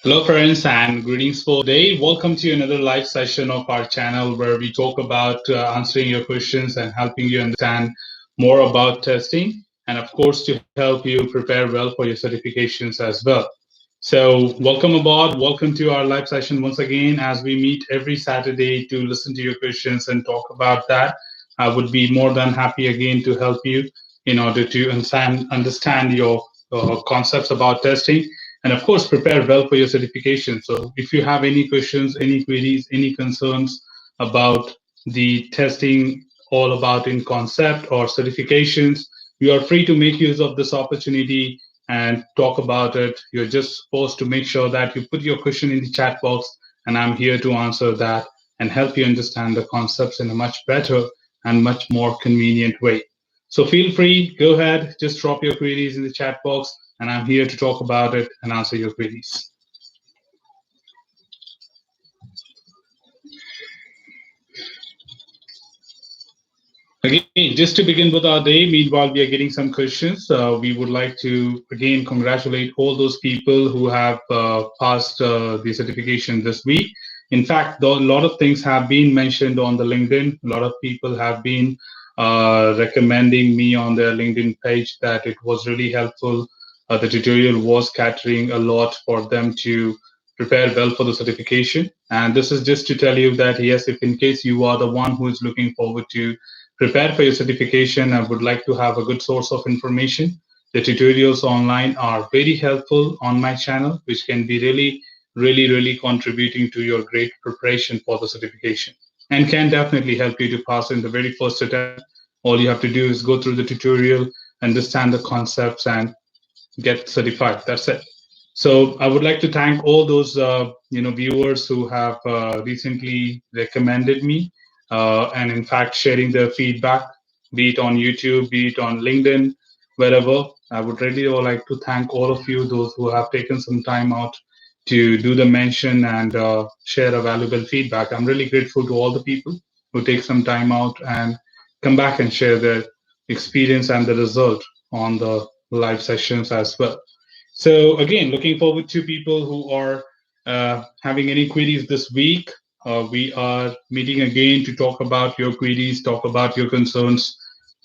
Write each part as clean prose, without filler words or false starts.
Hello, friends, and greetings for today. Welcome to another live session of our channel where we talk about answering your questions and helping you understand more about testing, and of course, to help you prepare well for your certifications as well. So, welcome aboard. Welcome to our live session once again as we meet every Saturday to listen to your questions and talk about that. I would be more than happy again to help you in order to understand your concepts about testing and of course prepare well for your certification. So if you have any questions, any queries, any concerns about the testing, all about in concept or certifications, you are free to make use of this opportunity and talk about it. You're just supposed to make sure that you put your question in the chat box, and I'm here to answer that and help you understand the concepts in a much better and much more convenient way. So feel free, go ahead, just drop your queries in the chat box, and I'm here to talk about it and answer your queries. Again, just to begin with our day, meanwhile, we are getting some questions. We would like to again congratulate all those people who have passed the certification this week. In fact, though a lot of things have been mentioned on the LinkedIn, a lot of people have been recommending me on their LinkedIn page that it was really helpful. The tutorial was catering a lot for them to prepare well for the certification. And this is just to tell you that, yes, if in case you are the one who is looking forward to prepare for your certification and would like to have a good source of information, the tutorials online are very helpful on my channel, which can be really contributing to your great preparation for the certification and can definitely help you to pass in the very first attempt. All you have to do is go through the tutorial, understand the concepts, and get certified. That's it. So I would like to thank all those viewers who have recently recommended me, and in fact sharing their feedback, be it on YouTube, be it on LinkedIn, wherever. I would really like to thank all of you, those who have taken some time out to do the mention and share a valuable feedback. I'm really grateful to all the people who take some time out and come back and share their experience and the result on the live sessions as well. So again, looking forward to people who are having any queries this week. We are meeting again to talk about your queries, talk about your concerns,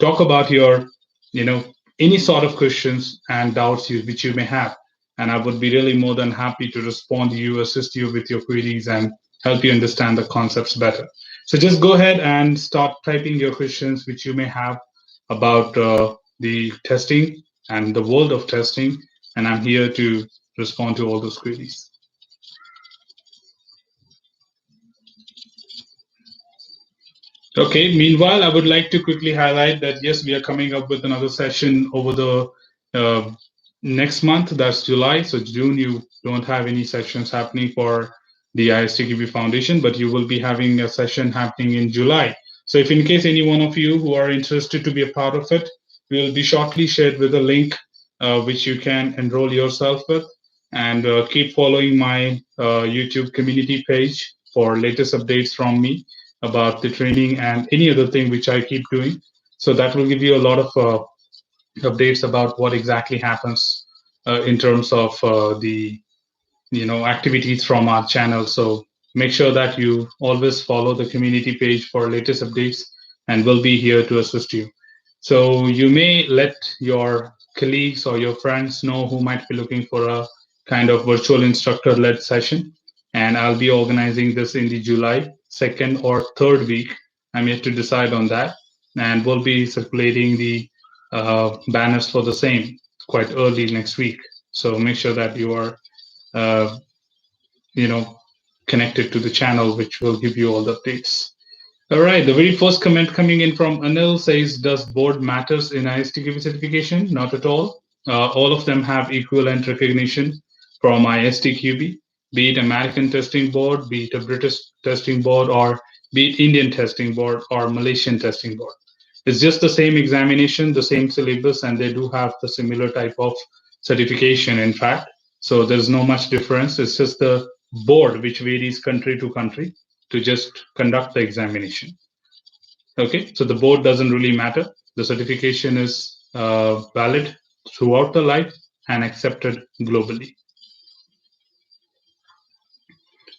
talk about your, you know, any sort of questions and doubts which you may have. And I would be really more than happy to respond to you, assist you with your queries, and help you understand the concepts better. So just go ahead and start typing your questions which you may have about the testing and the world of testing, and I'm here to respond to all those queries. Okay, meanwhile, I would like to quickly highlight that yes, we are coming up with another session over the next month, that's July. So June, you don't have any sessions happening for the ISTQB Foundation, but you will be having a session happening in July. So if in case any one of you who are interested to be a part of it, we will be shortly shared with a link which you can enroll yourself with. And keep following my YouTube community page for latest updates from me about the training and any other thing which I keep doing. So that will give you a lot of updates about what exactly happens in terms of the activities from our channel. So make sure that you always follow the community page for latest updates, and we'll be here to assist you. So you may let your colleagues or your friends know who might be looking for a kind of virtual instructor-led session. And I'll be organizing this in the July 2nd or 3rd week. I'm yet to decide on that. And we'll be circulating the banners for the same quite early next week. So make sure that you are uh, connected to the channel, which will give you all the updates. All right, the very first comment coming in from Anil says, does board matters in ISTQB certification? Not at all. All of them have equivalent recognition from ISTQB, be it American testing board, be it a British testing board, or be it Indian testing board or Malaysian testing board. It's just the same examination, the same syllabus, and they do have the similar type of certification, in fact. So there's no much difference. It's just the board which varies country to country to just conduct the examination. Okay, so the board doesn't really matter. The certification is valid throughout the life and accepted globally.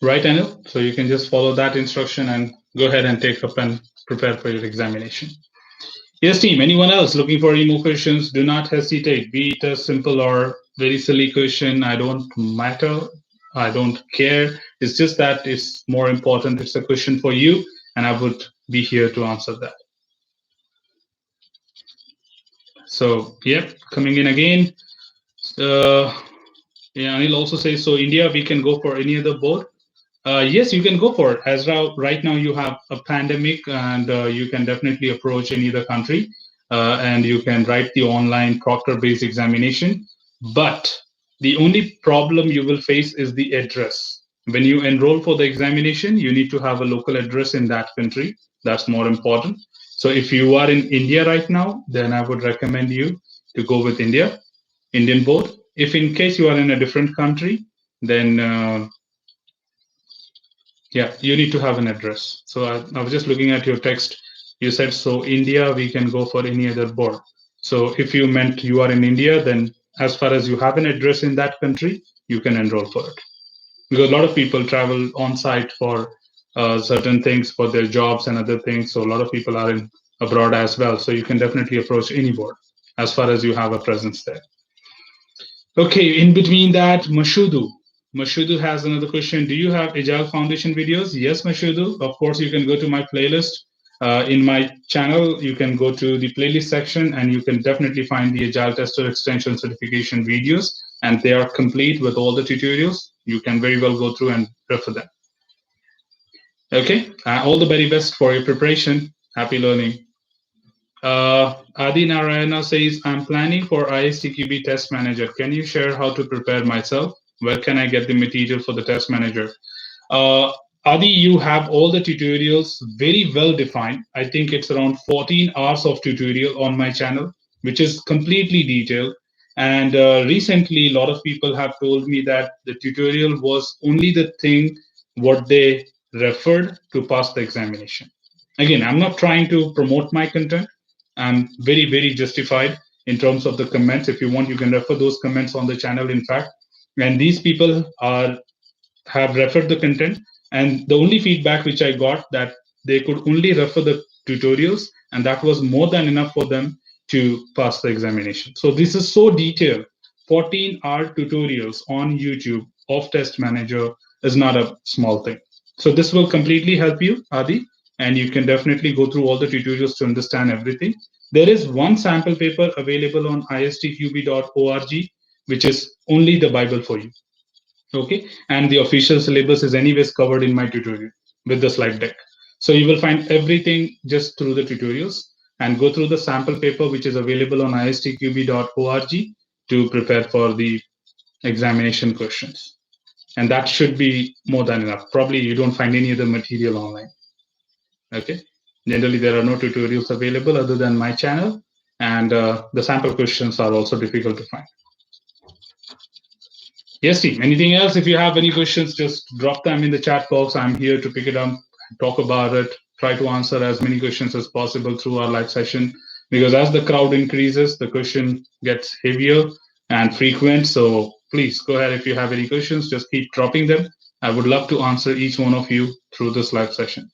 Right, Anil? So you can just follow that instruction and go ahead and take up and prepare for your examination. Yes, team. Anyone else looking for any more questions? Do not hesitate. Be it a simple or very silly question. I don't matter. I don't care. It's just that it's more important. It's a question for you, and I would be here to answer that. So, yep, coming in again. Uh, yeah, Anil also says so. India, we can go for any other board. Yes, you can go for it. As right now you have a pandemic, and you can definitely approach any other country, and you can write the online proctor-based examination. But the only problem you will face is the address. When you enroll for the examination, you need to have a local address in that country. That's more important. So if you are in India right now, then I would recommend you to go with Indian board. If in case you are in a different country, then yeah, you need to have an address. So I was just looking at your text. You said, so India, we can go for any other board. So if you meant you are in India, then as far as you have an address in that country, you can enroll for it. Because a lot of people travel on site for certain things for their jobs and other things. So a lot of people are in abroad as well. So you can definitely approach any board as far as you have a presence there. Okay, in between that, Mashudu. Mashudu has another question. Do you have Agile Foundation videos? Yes, Mashudu. Of course, you can go to my playlist. In my channel, you can go to the playlist section and you can definitely find the Agile Tester Extension Certification videos, and they are complete with all the tutorials. You can very well go through and refer them. Okay, all the very best for your preparation. Happy learning. Adi Narayana says, I'm planning for ISTQB Test Manager. Can you share how to prepare myself? Where can I get the material for the test manager? Uh, Adi, you have all the tutorials very well defined. I think it's around 14 hours of tutorial on my channel, which is completely detailed. And recently, a lot of people have told me that the tutorial was only the thing what they referred to pass the examination. Again, I'm not trying to promote my content. I'm very, very justified in terms of the comments. If you want, you can refer those comments on the channel, in fact. And these people are have referred the content, and the only feedback which I got that they could only refer the tutorials, and that was more than enough for them to pass the examination. So this is so detailed. 14-hour tutorials on YouTube of test manager is not a small thing. So this will completely help you, Adi, and you can definitely go through all the tutorials to understand everything. There is one sample paper available on istqb.org, which is only the Bible for you. Okay, and the official syllabus is anyways covered in my tutorial with the slide deck. So you will find everything just through the tutorials, and go through the sample paper which is available on istqb.org to prepare for the examination questions. And that should be more than enough. Probably you don't find any other material online. Okay, generally there are no tutorials available other than my channel, and the sample questions are also difficult to find. Yes, team. Anything else? If you have any questions, just drop them in the chat box. I'm here to pick it up, talk about it, try to answer as many questions as possible through our live session. Because as the crowd increases, the question gets heavier and frequent. So please go ahead. If you have any questions, just keep dropping them. I would love to answer each one of you through this live session.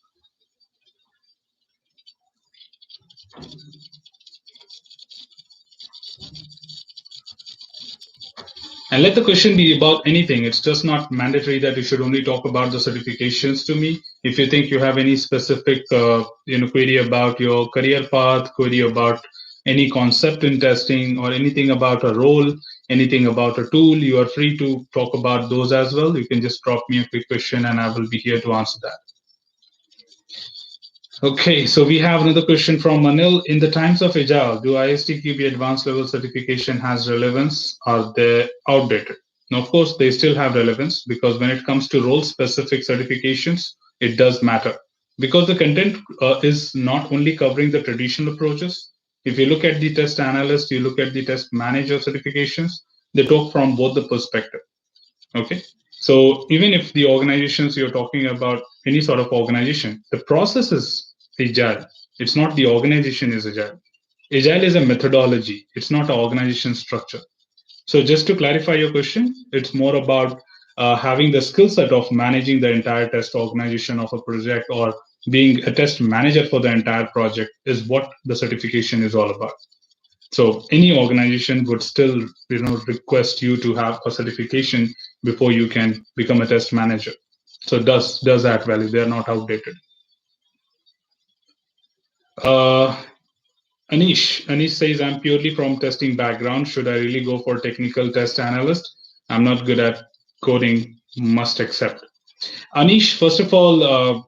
And let the question be about anything. It's just not mandatory that you should only talk about the certifications to me. If you think you have any specific query about your career path, query about any concept in testing, or anything about a role, anything about a tool, you are free to talk about those as well. You can just drop me a quick question and I will be here to answer that. Okay, so we have another question from Manil. In the times of Agile, do ISTQB advanced level certification has relevance? Are they outdated? Now, of course, they still have relevance, because when it comes to role-specific certifications, it does matter. Because the content is not only covering the traditional approaches. If you look at the test analyst, you look at the test manager certifications, they talk from both the perspective. Okay, so even if the organizations you're talking about, any sort of organization, the process is agile. It's not the organization is agile. Agile is a methodology. It's not an organization structure. So just to clarify your question, it's more about having the skill set of managing the entire test organization of a project or being a test manager for the entire project is what the certification is all about. So any organization would still, request you to have a certification before you can become a test manager. So does that value? They are not outdated. Uh, Anish says, I'm purely from testing background. Should I really go for technical test analyst? I'm not good at coding. Must accept. Anish, first of all,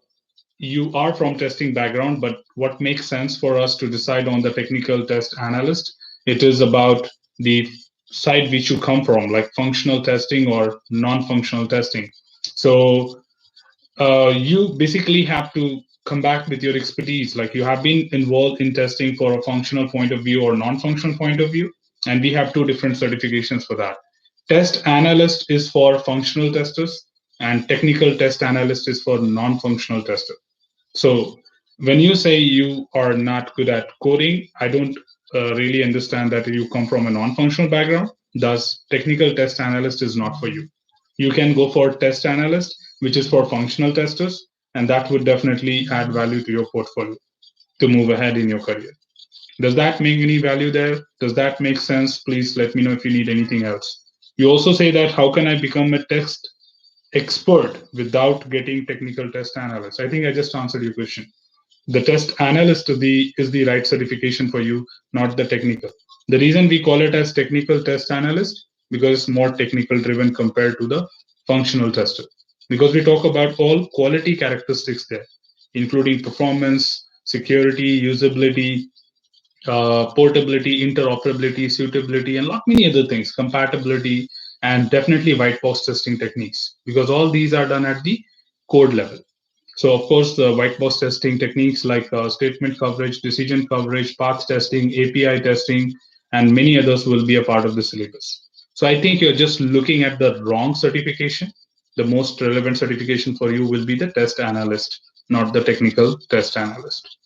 you are from testing background, but what makes sense for us to decide on the technical test analyst? It is about the side which you come from, like functional testing or non-functional testing. So you basically have to come back with your expertise. Like you have been involved in testing for a functional point of view or non-functional point of view, and we have two different certifications for that. Test analyst is for functional testers, and technical test analyst is for non-functional testers. So when you say you are not good at coding, I don't really understand that you come from a non-functional background. Thus, technical test analyst is not for you. You can go for test analyst, which is for functional testers, and that would definitely add value to your portfolio to move ahead in your career. Does that make any value there? Does that make sense? Please let me know if you need anything else. You also say that how can I become a test expert without getting technical test analyst? I think I just answered your question. The test analyst is the right certification for you, not the technical. The reason we call it as technical test analyst because it's more technical driven compared to the functional tester. Because we talk about all quality characteristics there, including performance, security, usability, portability, interoperability, suitability, and lot many other things, compatibility, and definitely white box testing techniques, because all these are done at the code level. So, of course, the white box testing techniques like statement coverage, decision coverage, path testing, API testing, and many others will be a part of the syllabus. So, I think you're just looking at the wrong certification. The most relevant certification for you will be the test analyst, not the technical test analyst.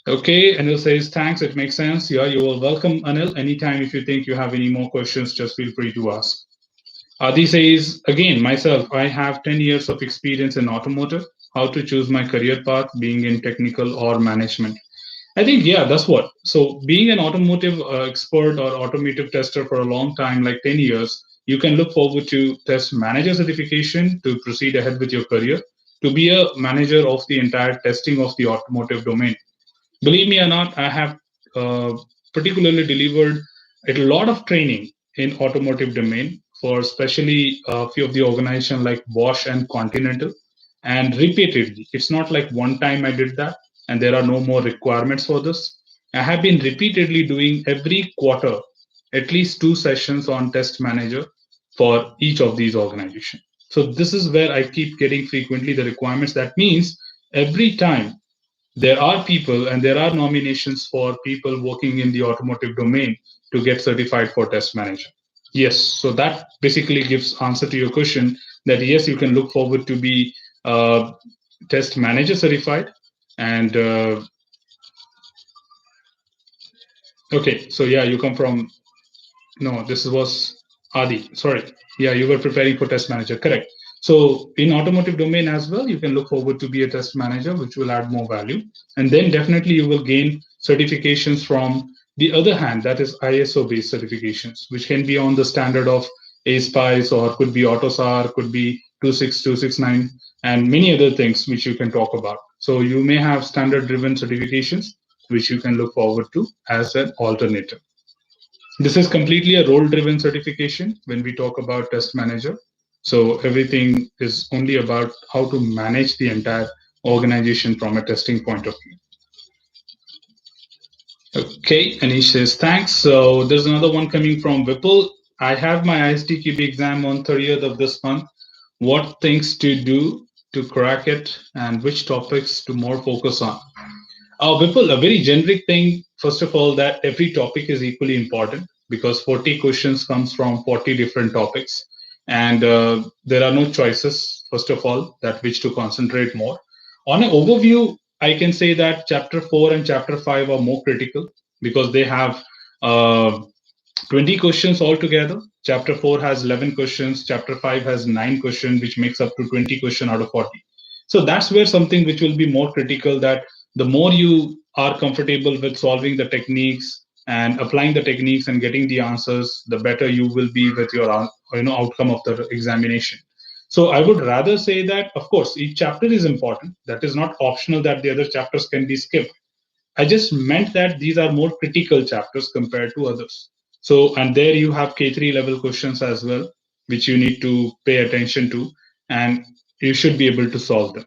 Okay, Anil says, thanks, it makes sense. Yeah, you are welcome, Anil. Anytime if you think you have any more questions, just feel free to ask. Adi says, again, myself, I have 10 years of experience in automotive. How to choose my career path, being in technical or management? I think, yeah, that's what. So, being an automotive expert or automotive tester for a long time, like 10 years, you can look forward to test manager certification to proceed ahead with your career, to be a manager of the entire testing of the automotive domain. Believe me or not, I have particularly delivered a lot of training in automotive domain for especially a few of the organization like Bosch and Continental, and repeatedly. It's not like one time I did that and there are no more requirements for this. I have been repeatedly doing every quarter at least two sessions on test manager for each of these organizations. So this is where I keep getting frequently the requirements. That means every time there are people and there are nominations for people working in the automotive domain to get certified for test manager. Yes, so that basically gives answer to your question that yes, you can look forward to be test manager certified. And okay, so yeah, you come from, no, this was Adi. Sorry. Yeah, you were preparing for test manager. Correct. So in automotive domain as well, you can look forward to be a test manager, which will add more value. And then definitely you will gain certifications from the other hand, that is ISO based certifications, which can be on the standard of ASPICE or could be AUTOSAR, could be 26269, and many other things which you can talk about. So you may have standard driven certifications, which you can look forward to as an alternative. This is completely a role driven certification when we talk about test manager. So everything is only about how to manage the entire organization from a testing point of view. Okay, Anish says thanks. So there's another one coming from Vipul. I have my ISTQB exam on 30th of this month. What things to do to crack it and which topics to more focus on? Vipul, a very generic thing, first of all, that every topic is equally important because 40 questions comes from 40 different topics. And there are no choices, first of all, that which to concentrate more. On an overview, I can say that chapter 4 and chapter 5 are more critical because they have uh, 20 questions altogether. Chapter 4 has 11 questions. Chapter 5 has 9 questions, which makes up to 20 questions out of 40. So that's where something which will be more critical, that the more you are comfortable with solving the techniques and applying the techniques and getting the answers, the better you will be with your outcome of the examination. So I would rather say that, of course, each chapter is important. That is not optional that the other chapters can be skipped. I just meant that these are more critical chapters compared to others. So, and there you have K3 level questions as well, which you need to pay attention to, and you should be able to solve them.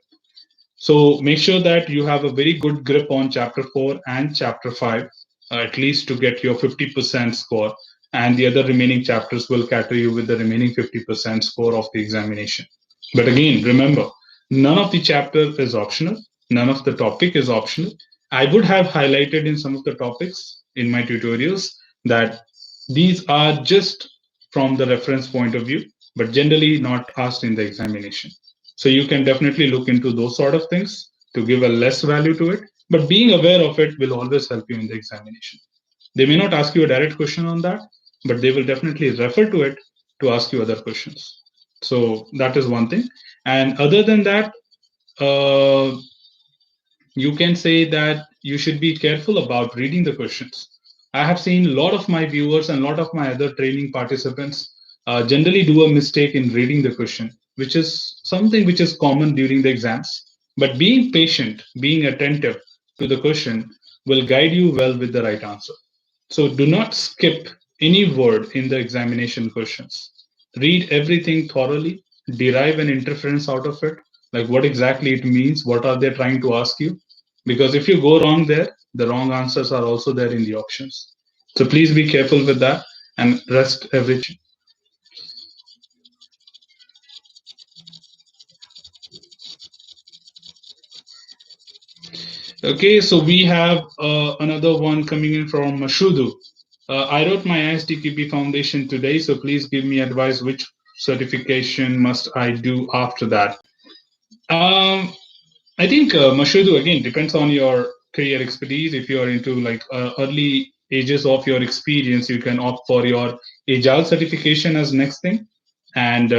So, make sure that you have a very good grip on chapter 4 and chapter 5, at least to get your 50% score, and the other remaining chapters will cater you with the remaining 50% score of the examination. But again, remember, none of the chapter is optional. None of the topic is optional. I would have highlighted in some of the topics in my tutorials that these are just from the reference point of view, but generally not asked in the examination. So you can definitely look into those sort of things to give a less value to it. But being aware of it will always help you in the examination. They may not ask you a direct question on that, but they will definitely refer to it to ask you other questions. So that is one thing. And other than that, uh, you can say that you should be careful about reading the questions. I have seen a lot of my viewers and a lot of my other training participants generally do a mistake in reading the question, which is something which is common during the exams. But being patient, being attentive to the question will guide you well with the right answer. So do not skip any word in the examination questions. Read everything thoroughly, derive an inference out of it, like what exactly it means, what are they trying to ask you. Because if you go wrong there, the wrong answers are also there in the options. So please be careful with that and rest everything. Okay, so we have another one coming in from Mashudu. I wrote my ISTQB foundation today, so please give me advice which certification must I do after that. Um, I think Mashudu again depends on your career expertise. If you are into like early ages of your experience, you can opt for your Agile certification as next thing, and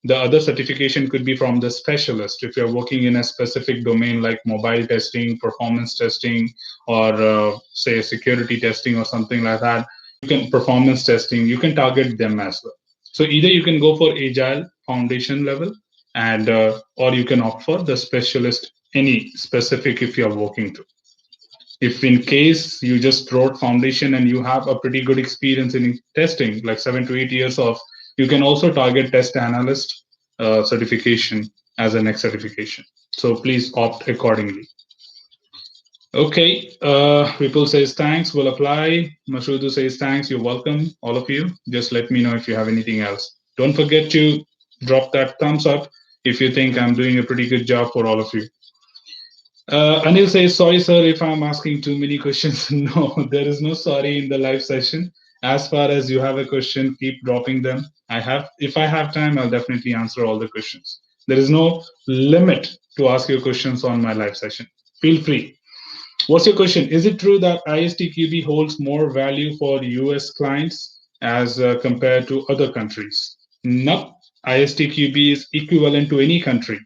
the other certification could be from the specialist. If you're working in a specific domain like mobile testing, performance testing, or say security testing or something like that, you can performance testing. You can target them as well. So either you can go for Agile foundation level and or you can opt for the specialist any specific if you're working to. If in case you just wrote foundation and you have a pretty good experience in testing like 7 to 8 years of, you can also target test analyst certification as a next certification. So please opt accordingly. Okay, Vipul says thanks, will apply. Mashudu says thanks, you're welcome, all of you. Just let me know if you have anything else. Don't forget to drop that thumbs up if you think I'm doing a pretty good job for all of you. Anil says, sorry, sir, if I'm asking too many questions. No, there is no sorry in the live session. As far as you have a question, keep dropping them. If I have time, I'll definitely answer all the questions. There is no limit to ask your questions on my live session. Feel free. What's your question? Is it true that ISTQB holds more value for US clients as compared to other countries? No, ISTQB is equivalent to any country.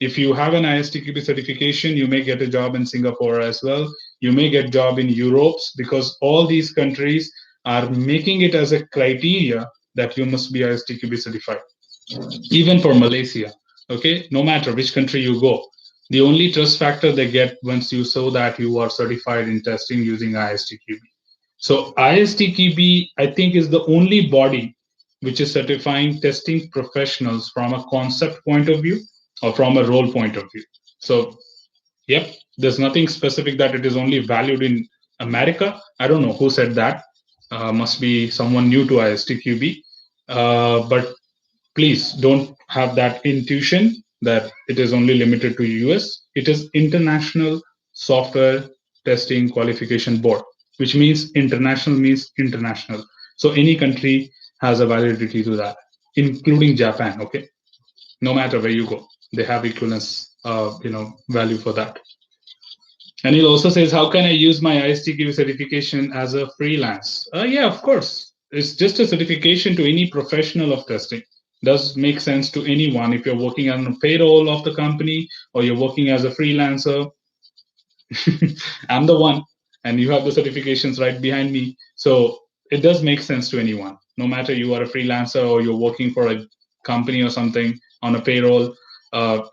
If you have an ISTQB certification, you may get a job in Singapore as well. You may get a job in Europe because all these countries are making it as a criteria that you must be ISTQB certified. Even for Malaysia, okay, no matter which country you go, the only trust factor they get once you show that you are certified in testing using ISTQB. So ISTQB, I think, is the only body which is certifying testing professionals from a concept point of view or from a role point of view. So, yep, there's nothing specific that it is only valued in America. I don't know who said that. Must be someone new to ISTQB. But please don't have that intuition that it is only limited to US. It is International Software Testing Qualification Board, which means international means international. So any country has a validity to that, including Japan. Okay, no matter where you go, they have equivalence, value for that. And he also says, how can I use my ISTQB certification as a freelance? Yeah, of course. It's just a certification to any professional of testing. Does make sense to anyone if you're working on a payroll of the company or you're working as a freelancer. I'm the one, and you have the certifications right behind me. So it does make sense to anyone, no matter you are a freelancer or you're working for a company or something on a payroll.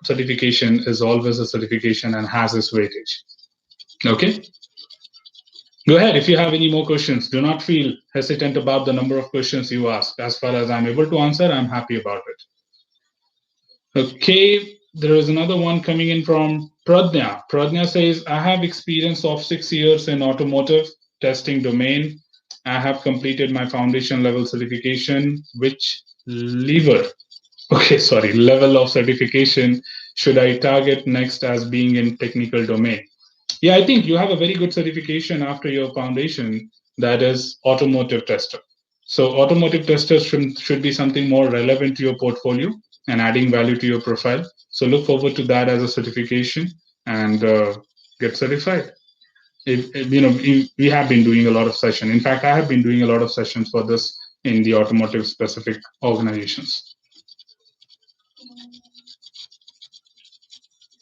Certification is always a certification and has its weightage. Okay, go ahead. If you have any more questions, do not feel hesitant about the number of questions you ask. As far as I'm able to answer, I'm happy about it. Okay, there is another one coming in from Pradnya. Pradnya says, I have experience of 6 years in automotive testing domain. I have completed my foundation level certification. Which level of certification should I target next as being in technical domain? Yeah, I think you have a very good certification after your foundation, that is automotive tester. So automotive testers should be something more relevant to your portfolio and adding value to your profile. So look forward to that as a certification and get certified. We have been doing a lot of sessions. In fact, I have been doing a lot of sessions for this in the automotive specific organizations.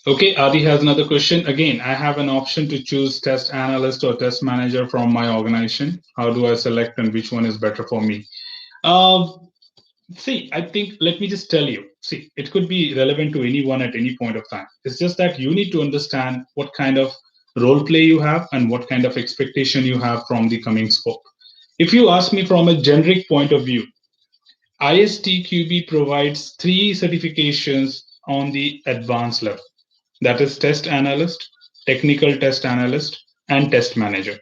Okay, Adi has another question. Again, I have an option to choose test analyst or test manager from my organization. How do I select and which one is better for me? Um, See, I think, let me just tell you. See, it could be relevant to anyone at any point of time. It's just that you need to understand what kind of role play you have and what kind of expectation you have from the coming scope. If you ask me from a generic point of view, ISTQB provides three certifications on the advanced level, that is test analyst, technical test analyst, and test manager.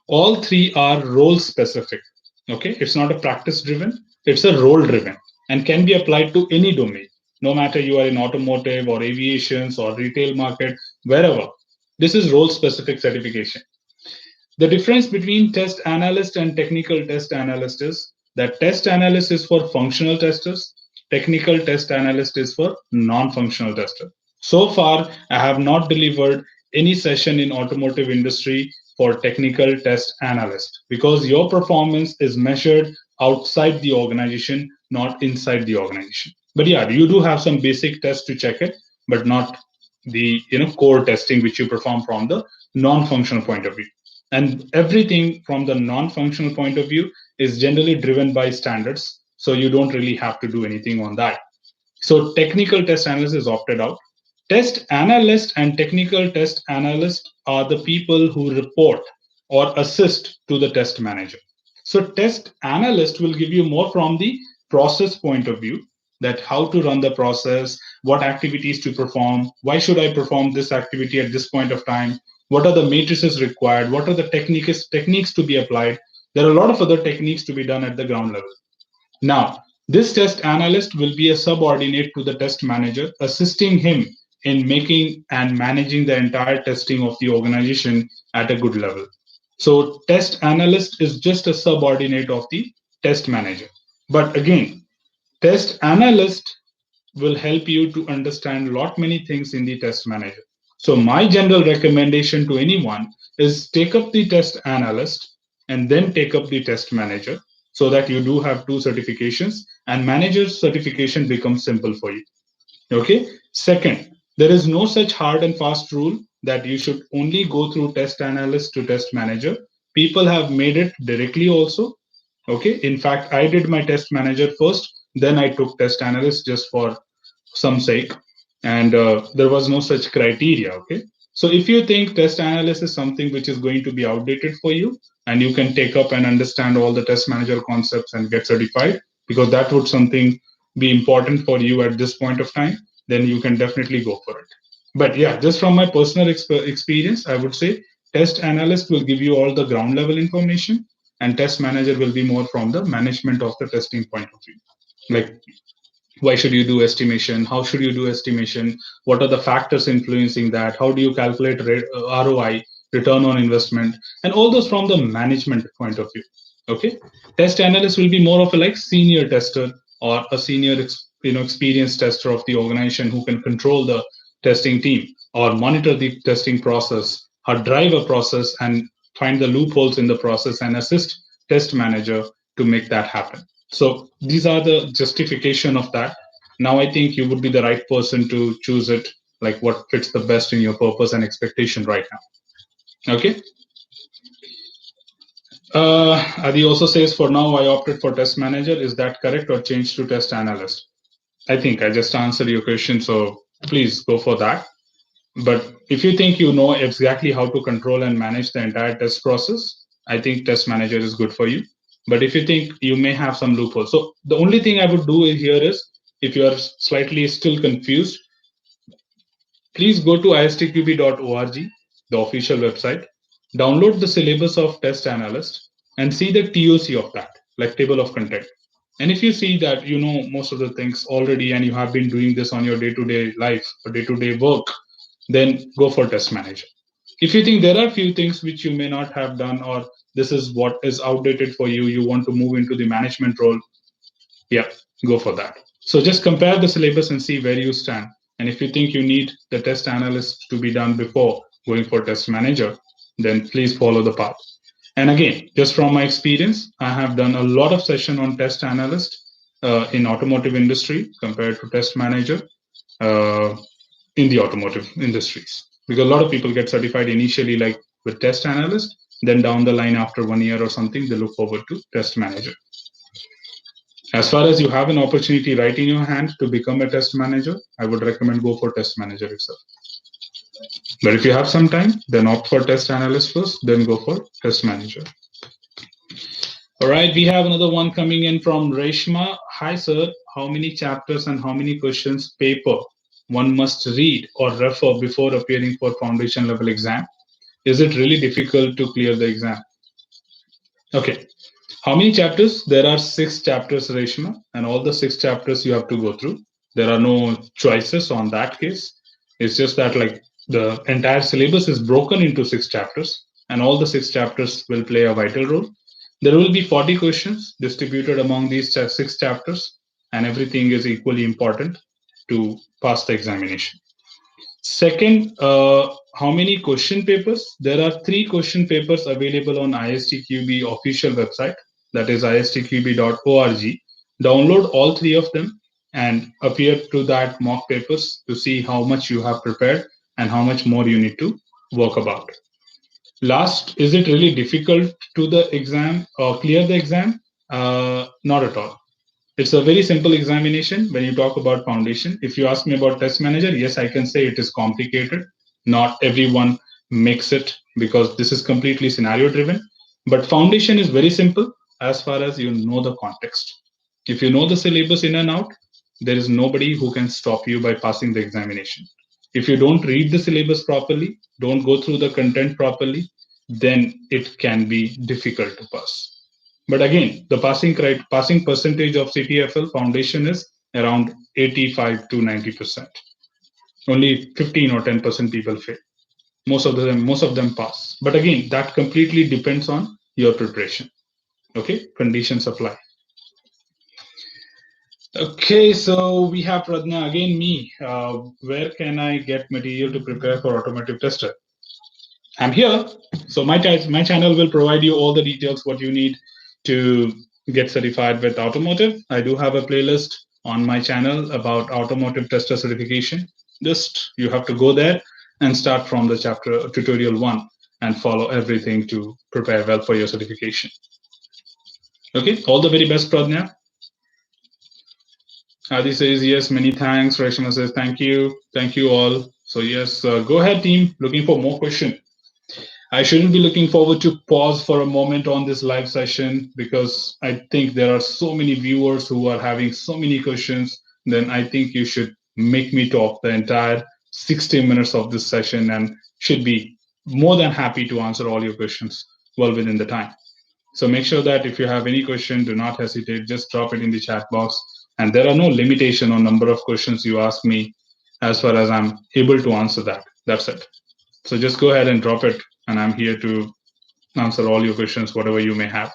All three are role specific. Okay, it's not a practice driven, it's a role driven and can be applied to any domain, no matter you are in automotive or aviations or retail market, wherever. This is role specific certification. The difference between test analyst and technical test analyst is that test analyst is for functional testers, technical test analyst is for non-functional tester. So far, I have not delivered any session in automotive industry for technical test analyst because your performance is measured outside the organization, not inside the organization. But yeah, you do have some basic tests to check it, but not the core testing which you perform from the non-functional point of view. And everything from the non-functional point of view is generally driven by standards, so you don't really have to do anything on that. So technical test analyst is opted out. Test analyst and technical test analyst are the people who report or assist to the test manager. So test analyst will give you more from the process point of view, that how to run the process, what activities to perform, why should I perform this activity at this point of time, what are the matrices required, what are the techniques to be applied. There are a lot of other techniques to be done at the ground level. Now, this test analyst will be a subordinate to the test manager, assisting him in making and managing the entire testing of the organization at a good level. So, test analyst is just a subordinate of the test manager. But again, test analyst will help you to understand a lot many things in the test manager. So my general recommendation to anyone is take up the test analyst and then take up the test manager so that you do have two certifications and manager's certification becomes simple for you. Okay. Second, there is no such hard and fast rule that you should only go through test analyst to test manager. People have made it directly also. Okay. In fact, I did my test manager first, then I took test analyst just for some sake, and there was no such criteria. Okay, so if you think test analysis is something which is going to be outdated for you, and you can take up and understand all the test manager concepts and get certified, because that would something be important for you at this point of time, then you can definitely go for it. But yeah, just from my personal experience, I would say test analyst will give you all the ground level information, and test manager will be more from the management of the testing point of view, like why should you do estimation, how should you do estimation, what are the factors influencing that, how do you calculate ROI, return on investment, and all those from the management point of view. Okay, test analyst will be more of a like senior tester or a senior experienced tester of the organization who can control the testing team or monitor the testing process, drive a process and find the loopholes in the process and assist test manager to make that happen. So these are the justification of that. Now I think you would be the right person to choose it, like what fits the best in your purpose and expectation right now. Okay. Adi also says, for now, I opted for test manager. Is that correct, or change to test analyst? I think I just answered your question, so please go for that. But if you think you know exactly how to control and manage the entire test process, I think test manager is good for you. But if you think you may have some loopholes, so the only thing I would do here is, if you are slightly still confused, please go to istqb.org, the official website, download the syllabus of test analyst, and see the TOC of that, like table of content. And if you see that you know most of the things already and you have been doing this on your day-to-day life or day-to-day work, then go for test manager. If you think there are few things which you may not have done, or this is what is outdated for you, you want to move into the management role, yeah, go for that. So just compare the syllabus and see where you stand. And if you think you need the test analyst to be done before going for test manager, then please follow the path. And again, just from my experience, I have done a lot of session on test analyst in automotive industry compared to test manager uh, in the automotive industries. Because a lot of people get certified initially like with test analyst, then down the line after 1 year or something, they look forward to test manager. As far as you have an opportunity right in your hand to become a test manager, I would recommend go for test manager itself. But if you have some time, then opt for test analyst first, then go for test manager. All right, we have another one coming in from Reshma. Hi, sir. How many chapters and how many questions paper one must read or refer before appearing for foundation level exam? Is it really difficult to clear the exam? Okay. How many chapters? There are 6 chapters, Reshma, and all the 6 chapters you have to go through. There are no choices on that case. It's just that like the entire syllabus is broken into 6 chapters, and all the 6 chapters will play a vital role. There will be 40 questions distributed among these 6 chapters, and everything is equally important to pass the examination. Second, how many question papers? There are 3 question papers available on ISTQB official website, that is istqb.org. Download all 3 of them and appear to that mock papers to see how much you have prepared and how much more you need to work about. Last, is it really difficult to the exam or clear the exam? Not at all. It's a very simple examination when you talk about foundation. If you ask me about test manager, yes, I can say it is complicated. Not everyone makes it because this is completely scenario driven. But foundation is very simple as far as you know the context. If you know the syllabus in and out, there is nobody who can stop you by passing the examination. If you don't read the syllabus properly, don't go through the content properly, then it can be difficult to pass. But again, the passing percentage of CTFL foundation is around 85 to 90%. Only 15 or 10% people fail. Most of them pass. But again, that completely depends on your preparation. Okay, conditions apply. Okay, so we have Pradnya again. Me, where can I get material to prepare for automotive tester? I'm here. So my channel will provide you all the details what you need to get certified with automotive. I do have a playlist on my channel about automotive tester certification. Just you have to go there and start from the chapter tutorial 1 and follow everything to prepare well for your certification. Okay, all the very best, Pradnya. Adi says yes, many thanks. Reshma says thank you all. So yes, go ahead, team. Looking for more questions. I shouldn't be looking forward to pause for a moment on this live session because I think there are so many viewers who are having so many questions. Then I think you should make me talk the entire 60 minutes of this session and should be more than happy to answer all your questions well within the time. So make sure that if you have any question, do not hesitate, just drop it in the chat box. And there are no limitation on number of questions you ask me as far as I'm able to answer that. That's it. So just go ahead and drop it, and I'm here to answer all your questions, whatever you may have.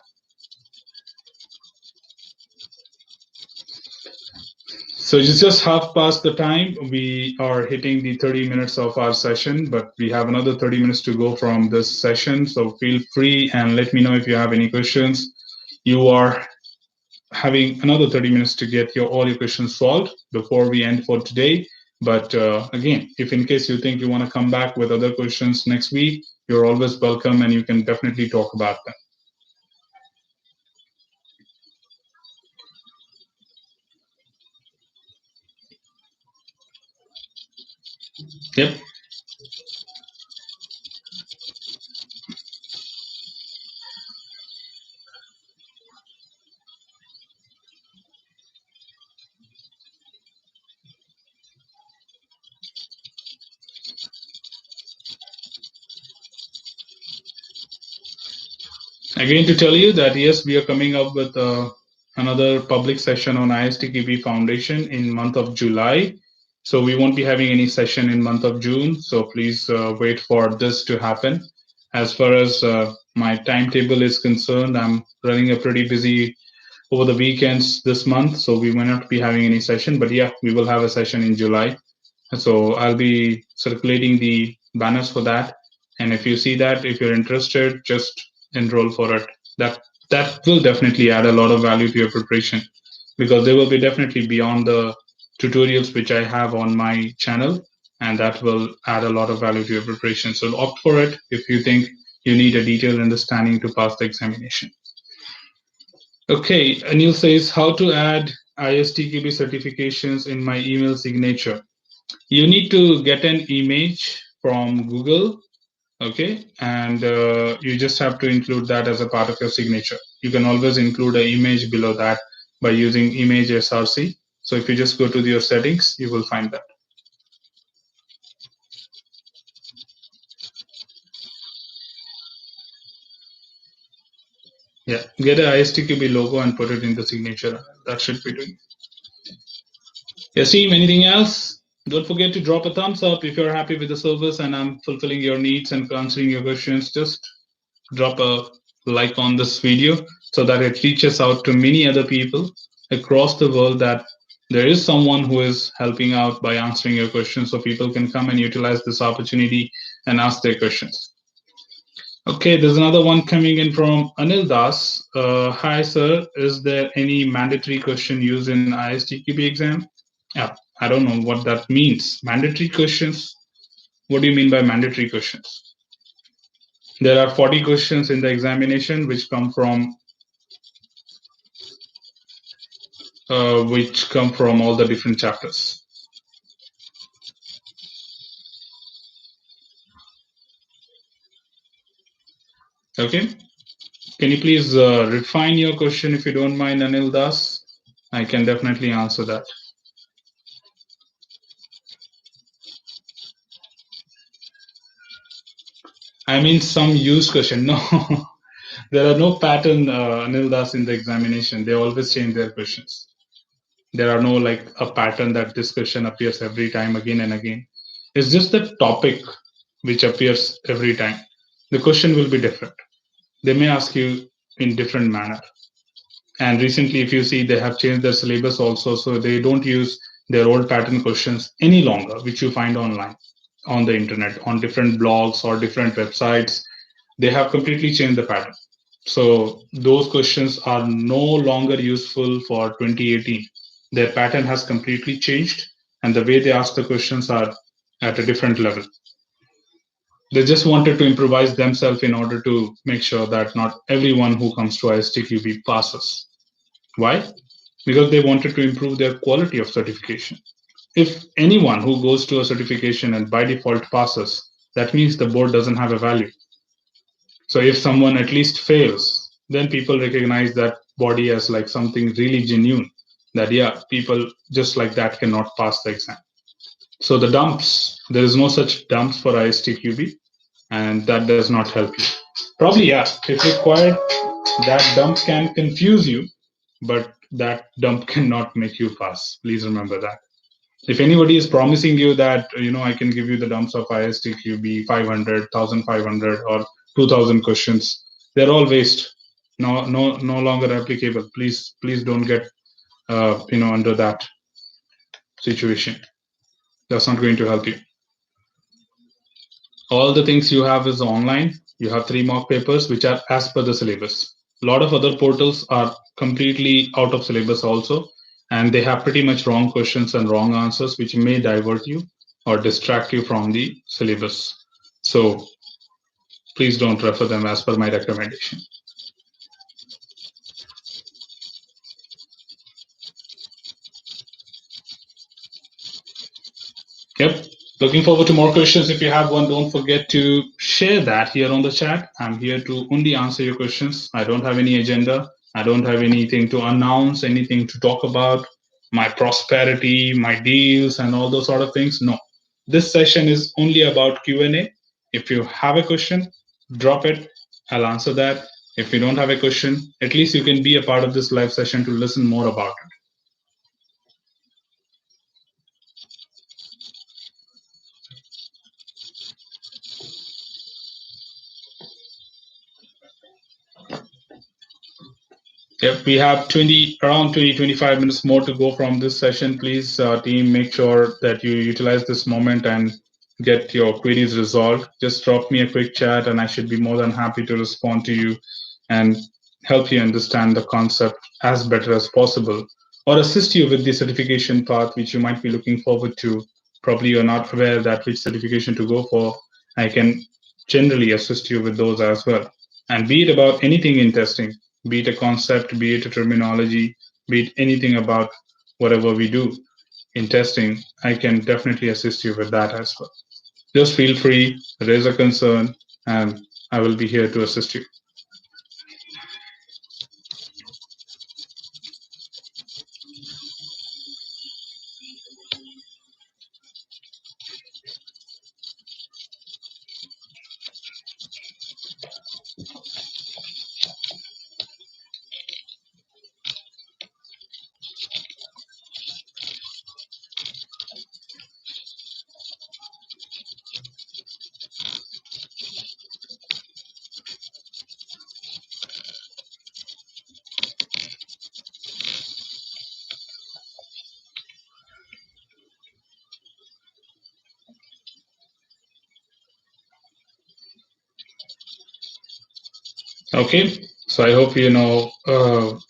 So it's just half past the time. We are hitting the 30 minutes of our session, but we have another 30 minutes to go from this session. So feel free and let me know if you have any questions. You are having another 30 minutes to get all your questions solved before we end for today. But again, if in case you think you want to come back with other questions next week, you're always welcome and you can definitely talk about them. Yep. Again, to tell you that yes, we are coming up with another public session on ISTQB Foundation in month of July. So we won't be having any session in month of June. So please wait for this to happen. As far as my timetable is concerned, I'm running a pretty busy over the weekends this month, so we may not be having any session. But yeah, we will have a session in July. So I'll be circulating the banners for that. And if you see that, if you're interested, just enroll for it. That will definitely add a lot of value to your preparation because they will be definitely beyond the tutorials which I have on my channel, and that will add a lot of value to your preparation. So opt for it if you think you need a detailed understanding to pass the examination. Okay, Anil says how to add ISTQB certifications in my email signature. You need to get an image from Google, okay, and you just have to include that as a part of your signature. You can always include an image below that by using image src. So if you just go to your settings, you will find that. Yeah, get an ISTQB logo and put it in the signature. That should be doing. Yasim, anything else? Don't forget to drop a thumbs up if you're happy with the service and I'm fulfilling your needs and answering your questions. Just drop a like on this video so that it reaches out to many other people across the world that there is someone who is helping out by answering your questions so people can come and utilize this opportunity and ask their questions. Okay, there's another one coming in from Anil Das. Hi, sir. Is there any mandatory question used in ISTQB exam? Yeah, I don't know what that means. Mandatory questions? What do you mean by mandatory questions? There are 40 questions in the examination which come from all the different chapters. Okay. Can you please refine your question if you don't mind, Anil Das? I can definitely answer that. I mean, some use question. No, there are no pattern, Anil Das, in the examination. They always change their questions. There are no like a pattern that this question appears every time again and again. It's just the topic which appears every time. The question will be different. They may ask you in different manner. And recently, if you see, they have changed their syllabus also, so they don't use their old pattern questions any longer, which you find online on the internet, on different blogs or different websites. They have completely changed the pattern. So those questions are no longer useful for 2018. Their pattern has completely changed, and the way they ask the questions are at a different level. They just wanted to improvise themselves in order to make sure that not everyone who comes to ISTQB passes. Why? Because they wanted to improve their quality of certification. If anyone who goes to a certification and by default passes, that means the board doesn't have a value. So if someone at least fails, then people recognize that body as like something really genuine. That yeah, people just like that cannot pass the exam. So the dumps, there is no such dumps for ISTQB, and that does not help you. Probably yeah, if required, that dump can confuse you, but that dump cannot make you pass. Please remember that. If anybody is promising you that I can give you the dumps of ISTQB 500, 1500 or 2000 questions, they're all waste. No longer applicable. Please don't get under that. situation. That's not going to help you. All the things you have is online. You have 3 mock papers which are as per the syllabus. A lot of other portals are completely out of syllabus also, and they have pretty much wrong questions and wrong answers which may divert you or distract you from the syllabus. So please don't refer them as per my recommendation. Yep. Looking forward to more questions. If you have one, don't forget to share that here on the chat. I'm here to only answer your questions. I don't have any agenda. I don't have anything to announce, anything to talk about, my prosperity, my deals, and all those sort of things. No. This session is only about Q&A. If you have a question, drop it. I'll answer that. If you don't have a question, at least you can be a part of this live session to listen more about it. Yep, we have around 25 minutes more to go from this session. Please, team, make sure that you utilize this moment and get your queries resolved. Just drop me a quick chat and I should be more than happy to respond to you and help you understand the concept as better as possible, or assist you with the certification path which you might be looking forward to. Probably you're not aware that which certification to go for. I can generally assist you with those as well. And be it about anything in testing, be it a concept, be it a terminology, be it anything about whatever we do in testing, I can definitely assist you with that as well. Just feel free, raise a concern, and I will be here to assist you. Okay, so I hope you know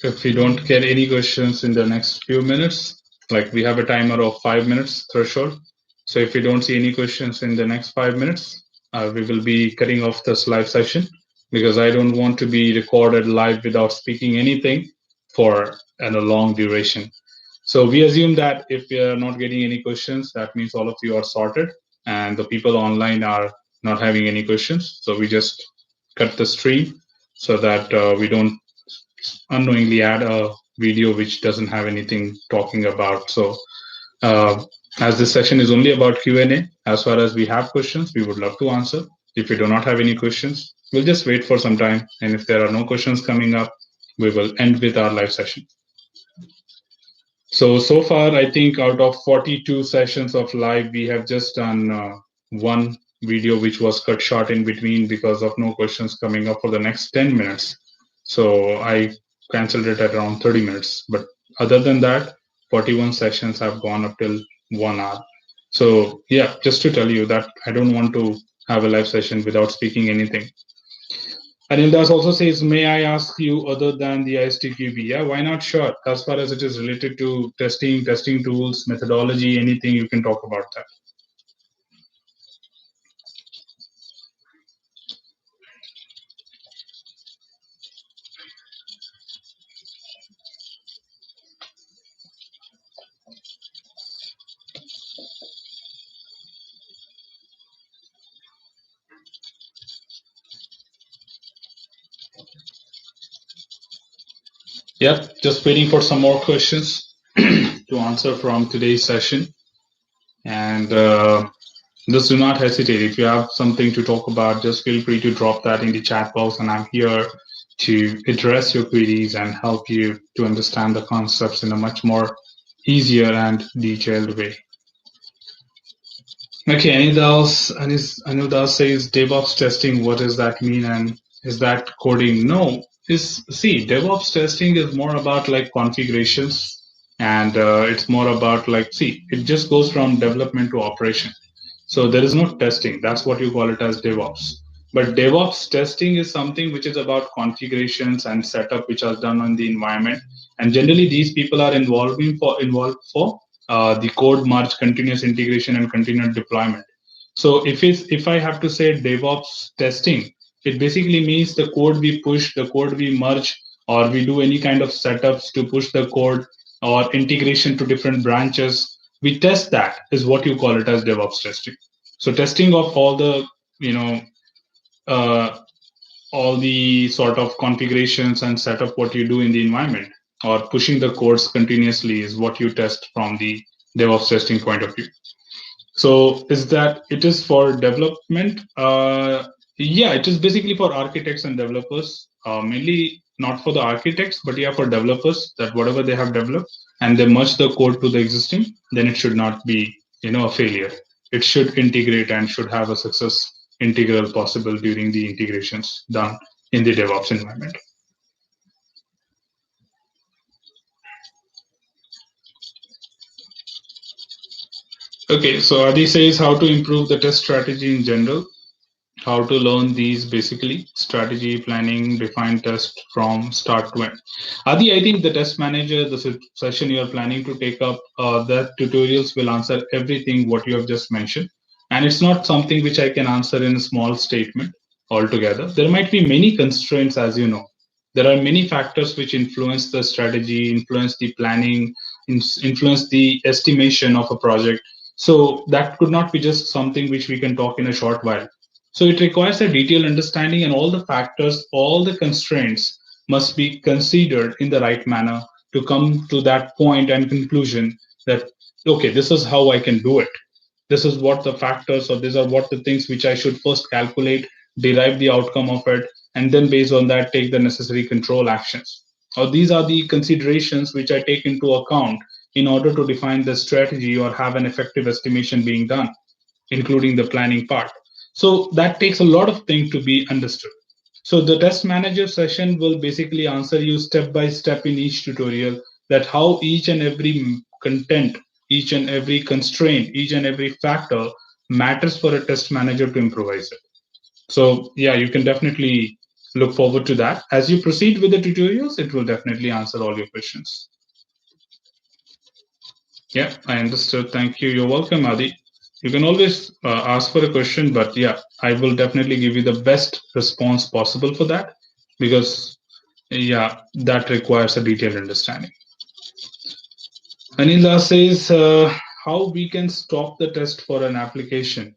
if we don't get any questions in the next few minutes, like we have a timer of 5 minutes threshold. So if we don't see any questions in the next 5 minutes, we will be cutting off this live session because I don't want to be recorded live without speaking anything for a long duration. So we assume that if we are not getting any questions, that means all of you are sorted and the people online are not having any questions. So we just cut the stream so that we don't unknowingly add a video which doesn't have anything talking about. So as this session is only about Q&A, as far as we have questions, we would love to answer. If we do not have any questions, we'll just wait for some time. And if there are no questions coming up, we will end with our live session. So far, I think out of 42 sessions of live, we have just done one video which was cut short in between because of no questions coming up for the next 10 minutes. So I canceled it at around 30 minutes. But other than that, 41 sessions have gone up till 1 hour. So yeah, just to tell you that I don't want to have a live session without speaking anything. Anildas also says, may I ask you other than the ISTQB? Yeah, why not? Sure. As far as it is related to testing tools, methodology, anything, you can talk about that. Yep, just waiting for some more questions to answer from today's session. And just do not hesitate. If you have something to talk about, just feel free to drop that in the chat box, and I'm here to address your queries and help you to understand the concepts in a much more easier and detailed way. Okay, Anil says DevOps testing, what does that mean? And is that coding? No. See, DevOps testing is more about like configurations And it's more about like, see, it just goes from development to operation. So there is no testing. That's what you call it as DevOps. But DevOps testing is something which is about configurations and setup, which are done on the environment. And generally, these people are involved for the code merge, continuous integration, and continuous deployment. So if I have to say DevOps testing, it basically means the code we push, the code we merge, or we do any kind of setups to push the code or integration to different branches. We test that is what you call it as DevOps testing. So testing of all the you know uh, all the sort of configurations and setup what you do in the environment or pushing the codes continuously is what you test from the DevOps testing point of view. So is that it is for development? Yeah, it is basically for architects and developers. Mainly not for the architects, but yeah, for developers that whatever they have developed and they merge the code to the existing, then it should not be a failure. It should integrate and should have a success integral possible during the integrations done in the DevOps environment. Okay, so Adi says how to improve the test strategy in general. How to learn these basically strategy planning define test from start to end. Adi, I think the test manager, the session you are planning to take up, that tutorials will answer everything what you have just mentioned, and it's not something which I can answer in a small statement altogether. There might be many constraints, as you know. There are many factors which influence the strategy, influence the planning, influence the estimation of a project. So that could not be just something which we can talk in a short while. So it requires a detailed understanding, and all the factors, all the constraints must be considered in the right manner to come to that point and conclusion that, okay, this is how I can do it. This is what the factors, or these are what the things which I should first calculate, derive the outcome of it, and then based on that, take the necessary control actions. Or these are the considerations which I take into account in order to define the strategy or have an effective estimation being done, including the planning part. So that takes a lot of things to be understood. So the test manager session will basically answer you step by step in each tutorial that how each and every content, each and every constraint, each and every factor matters for a test manager to improvise it. So yeah, you can definitely look forward to that. As you proceed with the tutorials, it will definitely answer all your questions. Yeah, I understood. Thank you. You're welcome, Adi. You can always ask for a question, but yeah, I will definitely give you the best response possible for that because, yeah, that requires a detailed understanding. Anila says how we can stop the test for an application,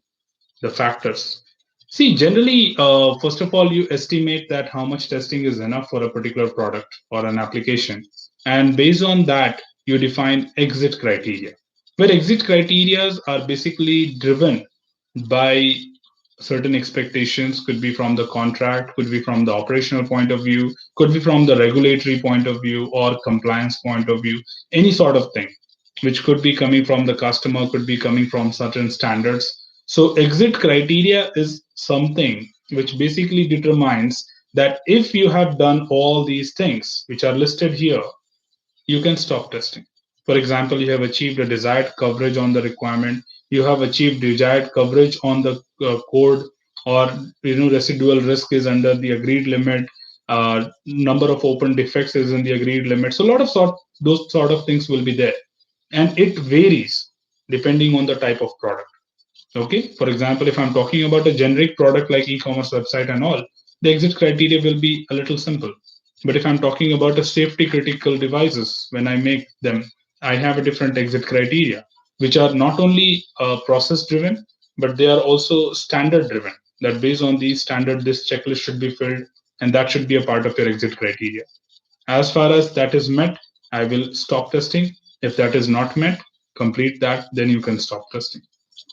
the factors. See, generally, first of all, you estimate that how much testing is enough for a particular product or an application. And based on that, you define exit criteria, where exit criteria are basically driven by certain expectations, could be from the contract, could be from the operational point of view, could be from the regulatory point of view or compliance point of view, any sort of thing, which could be coming from the customer, could be coming from certain standards. So exit criteria is something which basically determines that if you have done all these things which are listed here, you can stop testing. For example, you have achieved a desired coverage on the requirement, you have achieved desired coverage on the code, or residual risk is under the agreed limit, number of open defects is in the agreed limit. So a lot of those sort of things will be there, and it varies depending on the type of product. Okay, for example, if I'm talking about a generic product like e-commerce website and all, the exit criteria will be a little simple. But if I'm talking about a safety critical devices, when I make them, I have a different exit criteria, which are not only process driven, but they are also standard driven. That based on these standard, this checklist should be filled, and that should be a part of your exit criteria. As far as that is met, I will stop testing. If that is not met, complete that, then you can stop testing.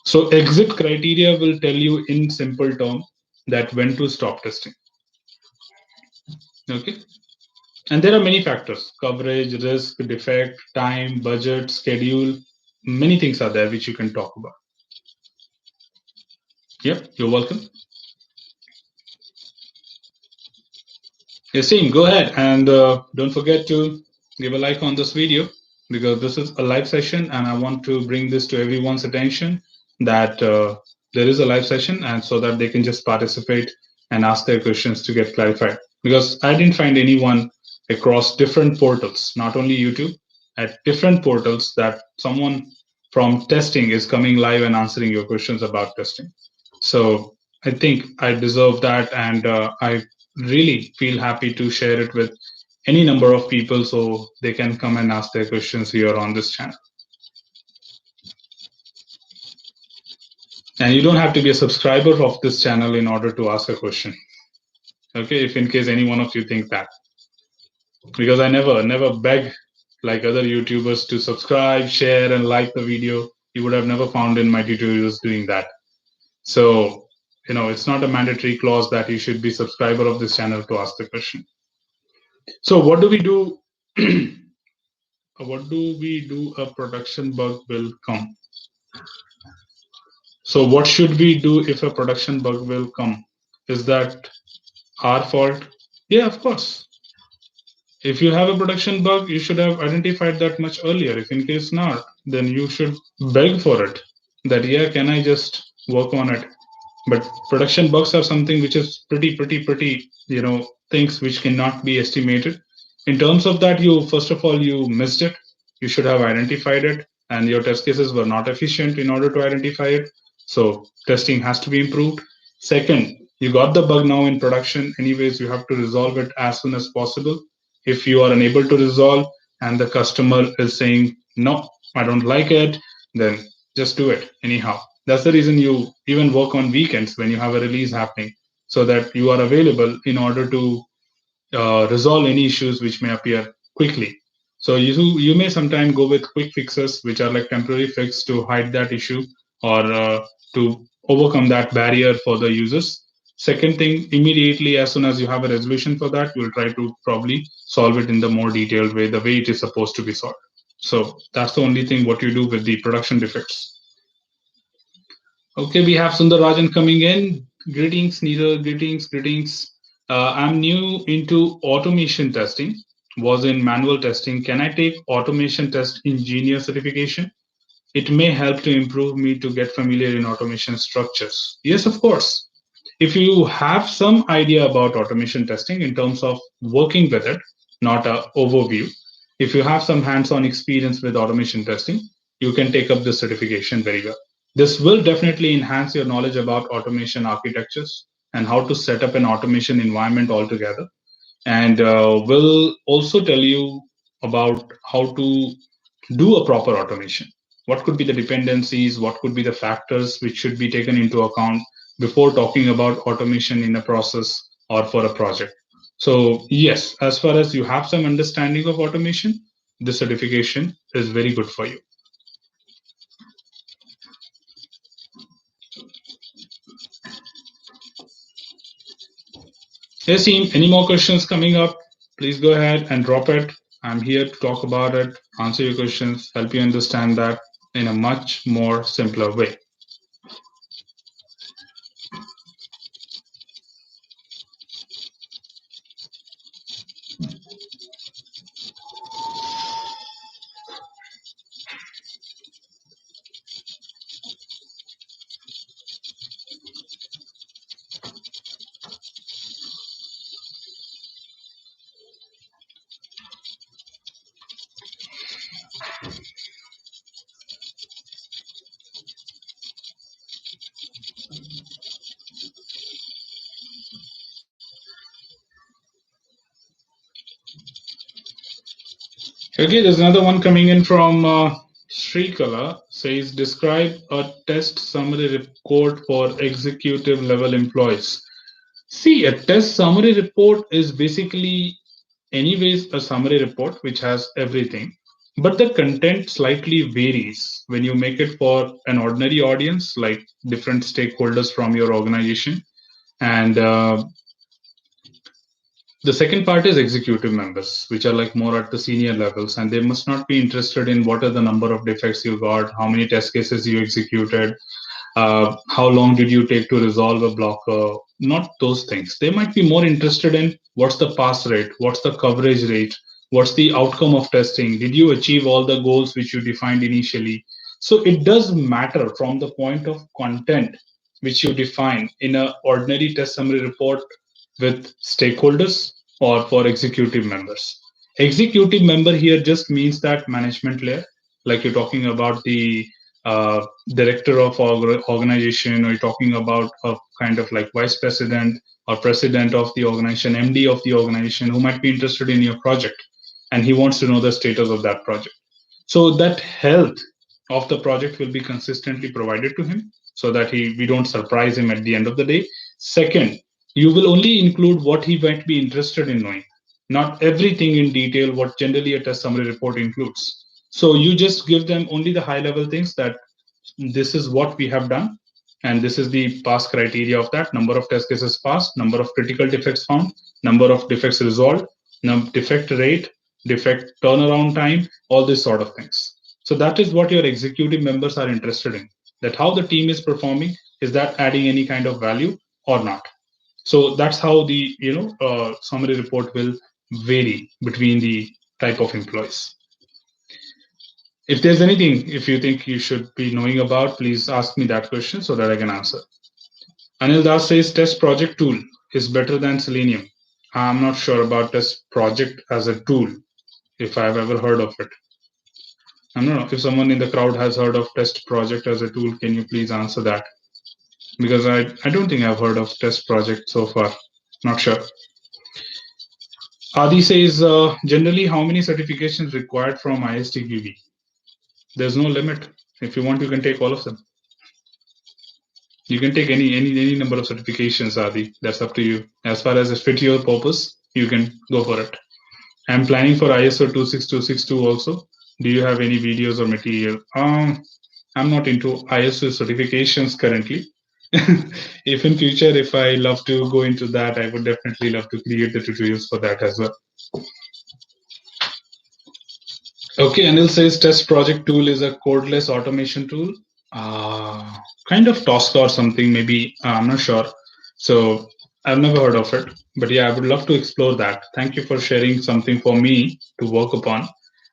So exit criteria will tell you in simple term that when to stop testing. Okay. And there are many factors: coverage, risk, defect, time, budget, schedule. Many things are there which you can talk about. Yep, you're welcome. Yassine, go ahead and don't forget to give a like on this video. because this is a live session and I want to bring this to everyone's attention that there is a live session and so that they can just participate and ask their questions to get clarified. Because I didn't find anyone across different portals, not only YouTube, at different portals that someone from testing is coming live and answering your questions about testing. So I think I deserve that and I really feel happy to share it with any number of people so they can come and ask their questions here on this channel. And you don't have to be a subscriber of this channel in order to ask a question. Okay, if in case any one of you think that. Because I never beg like other YouTubers to subscribe, share, and like the video. You would have never found in my tutorials doing that. So, it's not a mandatory clause that you should be subscriber of this channel to ask the question. So what do we do? What do we do? A production bug will come. So what should we do if a production bug will come? Is that our fault? Yeah, of course. If you have a production bug, you should have identified that much earlier. If in case not, then you should beg for it. That yeah, can I just work on it? But production bugs are something which is pretty, things which cannot be estimated. In terms of that, you first of all you missed it. You should have identified it, and your test cases were not efficient in order to identify it. So testing has to be improved. Second, you got the bug now in production. Anyways, you have to resolve it as soon as possible. If you are unable to resolve and the customer is saying no, I don't like it, then just do it anyhow. That's the reason you even work on weekends when you have a release happening, so that you are available in order to resolve any issues which may appear quickly. So you may sometimes go with quick fixes, which are like temporary fix to hide that issue or to overcome that barrier for the users. Second thing, immediately as soon as you have a resolution for that, you'll try to probably solve it in the more detailed way, the way it is supposed to be solved. So that's the only thing what you do with the production defects. Okay, we have Sundar Rajan coming in. Greetings, Neither. Greetings. I'm new into automation testing, was in manual testing. Can I take automation test engineer certification? It may help to improve me to get familiar in automation structures. Yes, of course. If you have some idea about automation testing in terms of working with it, not a overview, if you have some hands-on experience with automation testing, you can take up this certification very well. This will definitely enhance your knowledge about automation architectures and how to set up an automation environment altogether, and will also tell you about how to do a proper automation. What could be the dependencies? What could be the factors which should be taken into account before talking about automation in a process or for a project? So, yes, as far as you have some understanding of automation, this certification is very good for you. Yes, team, any more questions coming up? Please go ahead and drop it. I'm here to talk about it, answer your questions, help you understand that in a much more simpler way. Okay, there's another one coming in from Srikala. Says, describe a test summary report for executive level employees. See, a test summary report is basically, anyways, a summary report which has everything, but the content slightly varies when you make it for an ordinary audience, like different stakeholders from your organization, and the second part is executive members, which are like more at the senior levels, and they must not be interested in what are the number of defects you got, how many test cases you executed, how long did you take to resolve a blocker, not those things. They might be more interested in what's the pass rate, what's the coverage rate, What's the outcome of testing? Did you achieve all the goals which you defined initially? So it does matter from the point of content which you define in an ordinary test summary report with stakeholders or for executive members. Executive member here just means that management layer, like you're talking about the director of organization, or you're talking about a kind of like vice president or president of the organization, MD of the organization, who might be interested in your project and he wants to know the status of that project. So that health of the project will be consistently provided to him so that we don't surprise him at the end of the day. Second, you will only include what he might be interested in knowing, not everything in detail what generally a test summary report includes. So you just give them only the high level things, that this is what we have done and this is the pass criteria of that: number of test cases passed, number of critical defects found, number of defects resolved, defect rate, defect turnaround time, all these sort of things. So that is what your executive members are interested in, that how the team is performing, is that adding any kind of value or not. So that's how the summary report will vary between the type of employees. If there's anything, if you think you should be knowing about, please ask me that question so that I can answer. Anil Das says test project tool is better than Selenium. I'm not sure about test project as a tool, if I've ever heard of it. I don't know if someone in the crowd has heard of test project as a tool. Can you please answer that? Because I don't think I've heard of test project so far. Not sure. Adi says generally how many certifications required from ISTQB? There's no limit. If you want, you can take all of them. You can take any number of certifications, Adi. That's up to you. As far as it fit your purpose, you can go for it. I'm planning for ISO 26262 also. Do you have any videos or material? I'm not into ISO certifications currently. If in future, if I love to go into that, I would definitely love to create the tutorials for that as well. Okay, Anil says test project tool is a codeless automation tool. Kind of Tosca or something, maybe. I'm not sure. So I've never heard of it. But yeah, I would love to explore that. Thank you for sharing something for me to work upon.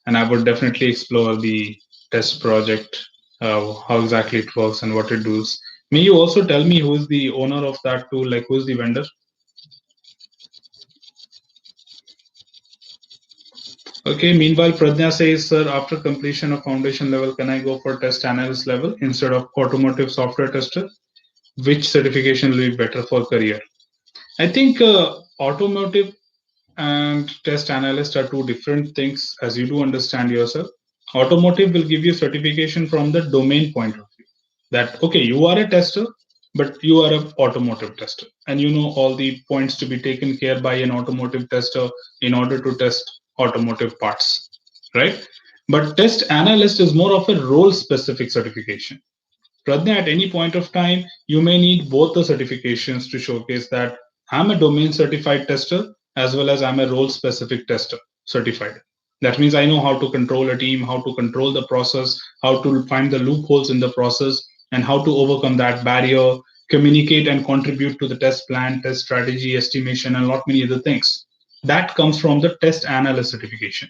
And I would definitely explore the test project, how exactly it works and what it does. May you also tell me who is the owner of that tool, like who is the vendor? Okay, meanwhile, Pradnya says, sir, after completion of foundation level, can I go for test analyst level instead of automotive software tester? Which certification will be better for career? I think automotive and test analyst are two different things, as you do understand yourself. Automotive will give you certification from the domain point of view, that okay, you are a tester, but you are an automotive tester and you know all the points to be taken care by an automotive tester in order to test automotive parts, right? But test analyst is more of a role specific certification. Pradnya, at any point of time, you may need both the certifications to showcase that I'm a domain certified tester as well as I'm a role specific tester certified. That means I know how to control a team, how to control the process, how to find the loopholes in the process, and how to overcome that barrier, communicate and contribute to the test plan, test strategy, estimation, and a lot many other things. That comes from the test analyst certification.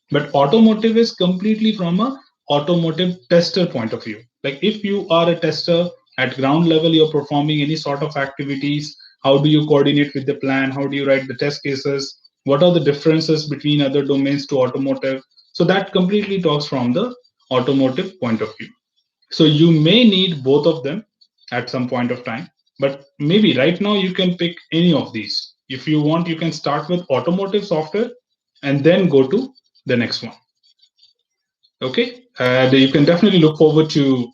But automotive is completely from a automotive tester point of view. Like if you are a tester at ground level, you're performing any sort of activities, how do you coordinate with the plan, how do you write the test cases, what are the differences between other domains to automotive? So that completely talks from the automotive point of view. So you may need both of them at some point of time, but maybe right now you can pick any of these. If you want, you can start with automotive software and then go to the next one. Okay, and you can definitely look forward to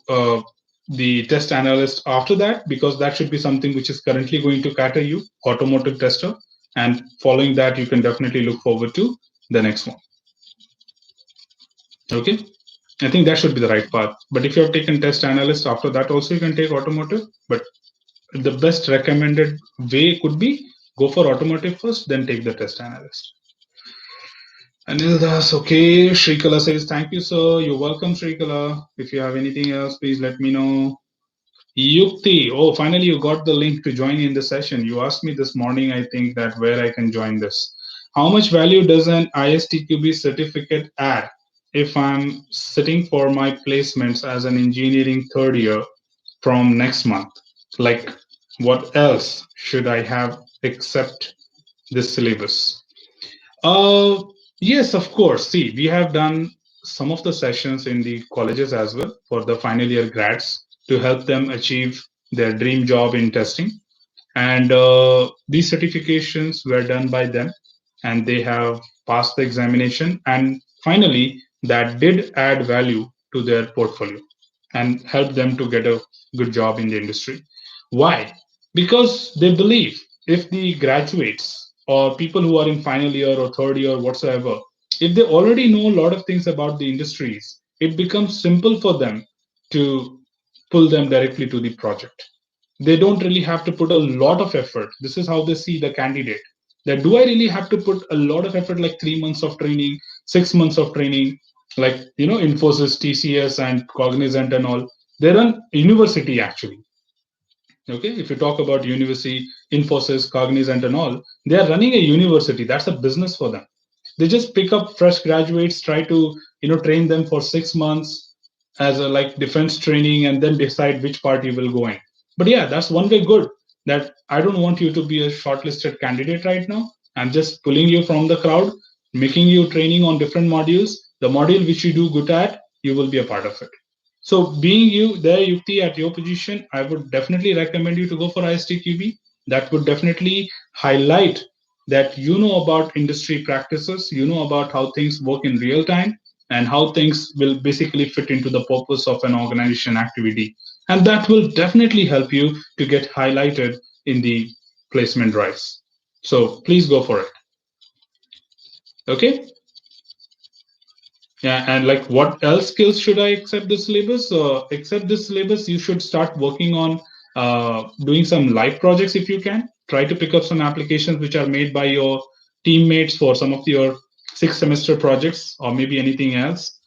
the test analyst after that, because that should be something which is currently going to cater you, automotive tester. And following that, you can definitely look forward to the next one. Okay, I think that should be the right path. But if you have taken test analyst after that, also you can take automotive. But the best recommended way could be go for automotive first, then take the test analyst. Anil Das, okay. Shrikala says, thank you, sir. You're welcome, Shrikala. If you have anything else, please let me know. Yukti, oh, finally you got the link to join in the session. You asked me this morning, I think, that where I can join this. how much value does an ISTQB certificate add if I'm sitting for my placements as an engineering third year from next month? Like, what else should I have except this syllabus? Uh, yes, of course. See, we have done some of the sessions in the colleges as well for the final year grads to help them achieve their dream job in testing. And these certifications were done by them, and they have passed the examination. And finally, that did add value to their portfolio and help them to get a good job in the industry. Why? Because they believe if the graduates or people who are in final year or third year whatsoever, if they already know a lot of things about the industries, it becomes simple for them to pull them directly to the project. They don't really have to put a lot of effort. This is how they see the candidate. That do I really have to put a lot of effort, like 3 months of training, 6 months of training, like Infosys, TCS, and Cognizant and all. They run university actually. Okay, if you talk about university, Infosys, Cognizant, and all, they are running a university. That's a business for them. They just pick up fresh graduates, try to train them for 6 months as a like defense training, and then decide which part you will go in. But yeah, that's one way good. That I don't want you to be a shortlisted candidate right now. I'm just pulling you from the crowd, making you training on different modules. The module which you do good at, you will be a part of it. So being you there, Yukti, at your position, I would definitely recommend you to go for ISTQB. That would definitely highlight that you know about industry practices, you know about how things work in real time, and how things will basically fit into the purpose of an organization activity. And that will definitely help you to get highlighted in the placement drives. So please go for it. Okay. Yeah, and like what else skills should I accept this syllabus? Accept this syllabus, you should start working on doing some live projects if you can. Try to pick up some applications which are made by your teammates for some of your 6 semester projects or maybe anything else.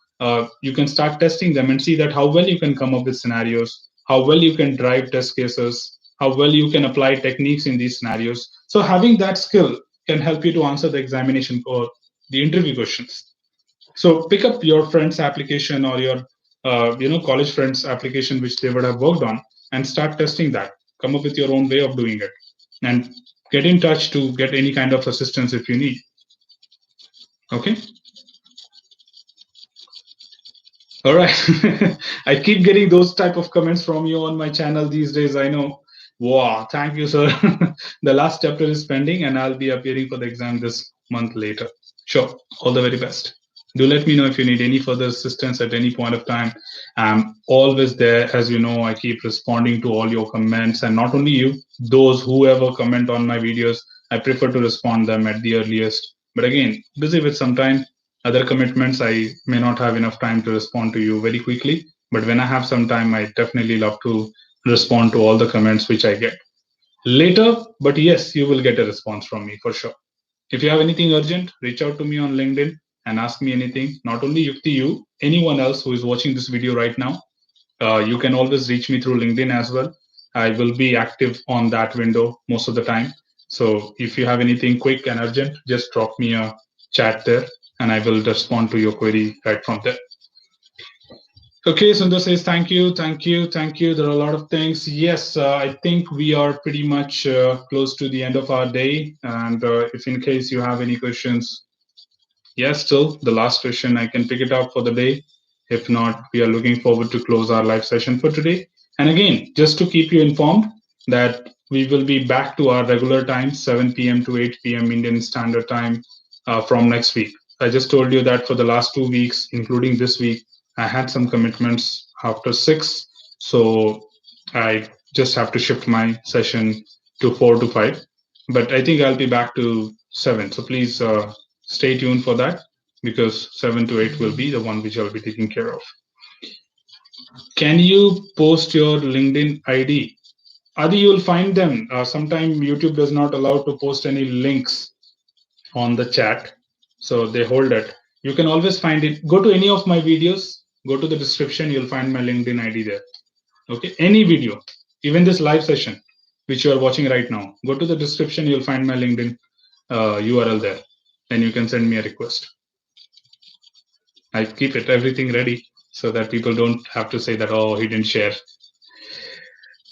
You can start testing them and see that how well you can come up with scenarios, how well you can drive test cases, how well you can apply techniques in these scenarios. So having that skill can help you to answer the examination or the interview questions. So pick up your friend's application or your college friend's application which they would have worked on and start testing that. Come up with your own way of doing it and get in touch to get any kind of assistance if you need. Okay. All right. I keep getting those type of comments from you on my channel these days. I know. Wow. Thank you, sir. The last chapter is pending and I'll be appearing for the exam this month later. Sure. All the very best. Do let me know if you need any further assistance at any point of time. I'm always there. As you know, I keep responding to all your comments, and not only you, those whoever comment on my videos, I prefer to respond them at the earliest. But again, busy with some time, other commitments, I may not have enough time to respond to you very quickly. But when I have some time, I definitely love to respond to all the comments which I get later. But yes, you will get a response from me for sure. If you have anything urgent, reach out to me on LinkedIn and ask me anything. Not only Yukti, you, anyone else who is watching this video right now, you can always reach me through LinkedIn as well. I will be active on that window most of the time. So if you have anything quick and urgent, just drop me a chat there and I will respond to your query right from there. Okay, Sundar says thank you, thank you, thank you. There are a lot of things. Yes, I think we are pretty much close to the end of our day. And if in case you have any questions, yes, still the last question, I can pick it up for the day. If not, we are looking forward to close our live session for today. And again, just to keep you informed that we will be back to our regular time, 7 p.m. to 8 p.m. Indian Standard Time from next week. I just told you that for the last 2 weeks, including this week, I had some commitments after 6. So I just have to shift my session to 4 to 5. But I think I'll be back to 7. So please stay tuned for that because 7 to 8 will be the one which I'll be taking care of. Can you post your LinkedIn ID? Adi, you'll find them. Sometime YouTube does not allow to post any links on the chat. So they hold it. You can always find it. Go to any of my videos, go to the description, you'll find my LinkedIn ID there. Okay, any video, even this live session, which you are watching right now, go to the description, you'll find my LinkedIn URL there. then you can send me a request. I keep everything ready so that people don't have to say that, oh, he didn't share.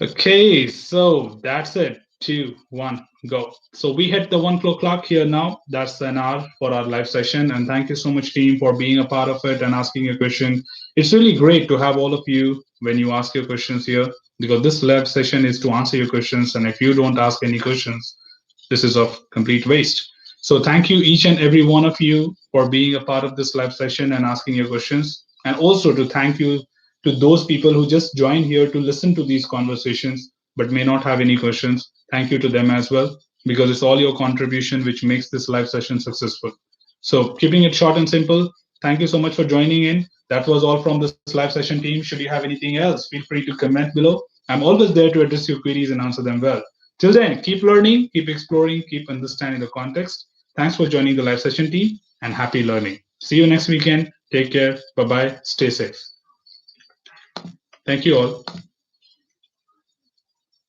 Okay, so that's it. 2, 1, go. So we hit the 1 clock here now. That's an hour for our live session. And thank you so much, team, for being a part of it and asking a question. It's really great to have all of you when you ask your questions here, because this live session is to answer your questions. And if you don't ask any questions, this is of complete waste. So thank you each and every one of you for being a part of this live session and asking your questions. And also to thank you to those people who just joined here to listen to these conversations but may not have any questions. Thank you to them as well, because it's all your contribution which makes this live session successful. So keeping it short and simple, thank you so much for joining in. That was all from this live session team. Should you have anything else, feel free to comment below. I'm always there to address your queries and answer them well. Till then, keep learning, keep exploring, keep understanding the context. Thanks for joining the live session team and happy learning. See you next weekend. Take care. Bye-bye. Stay safe. Thank you all.